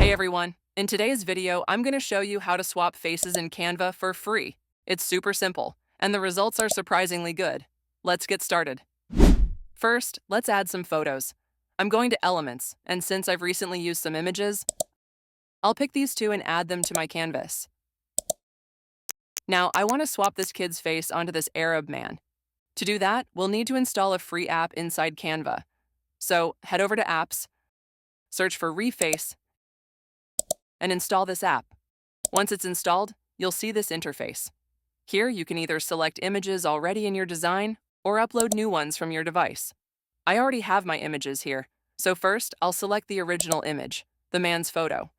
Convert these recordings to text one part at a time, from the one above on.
Hey everyone, in today's video, I'm going to show you how to swap faces in Canva for free. It's super simple, and the results are surprisingly good. Let's get started. First, let's add some photos. I'm going to Elements, and since I've recently used some images, I'll pick these two and add them to my canvas. Now, I want to swap this kid's face onto this Arab man. To do that, we'll need to install a free app inside Canva. So, head over to Apps, search for Reface, and install this app. Once it's installed, you'll see this interface. Here, you can either select images already in your design or upload new ones from your device. I already have my images here, so first, I'll select the original image, the man's photo.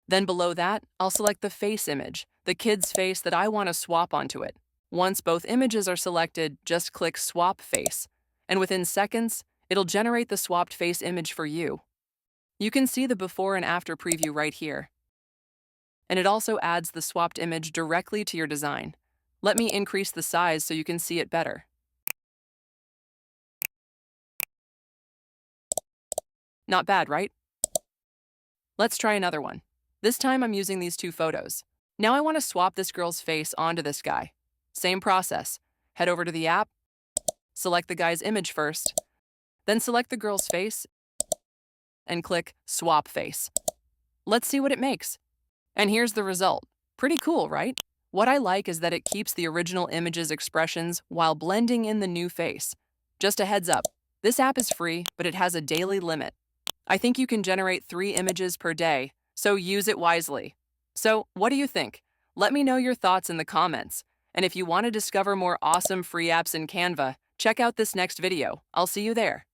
Then below that, I'll select the face image, the kid's face that I want to swap onto it. Once both images are selected, just click Swap Face, and within seconds, it'll generate the swapped face image for you. You can see the before and after preview right here. And it also adds the swapped image directly to your design. Let me increase the size so you can see it better. Not bad, right? Let's try another one. This time I'm using these two photos. Now I want to swap this girl's face onto this guy. Same process. Head over to the app, select the guy's image first, then select the girl's face, and click Swap Face. Let's see what it makes. And here's the result. Pretty cool, right? What I like is that it keeps the original image's expressions while blending in the new face. Just a heads up, this app is free, but it has a daily limit. I think you can generate 3 images per day, so use it wisely. So, what do you think? Let me know your thoughts in the comments. And if you want to discover more awesome free apps in Canva, check out this next video. I'll see you there.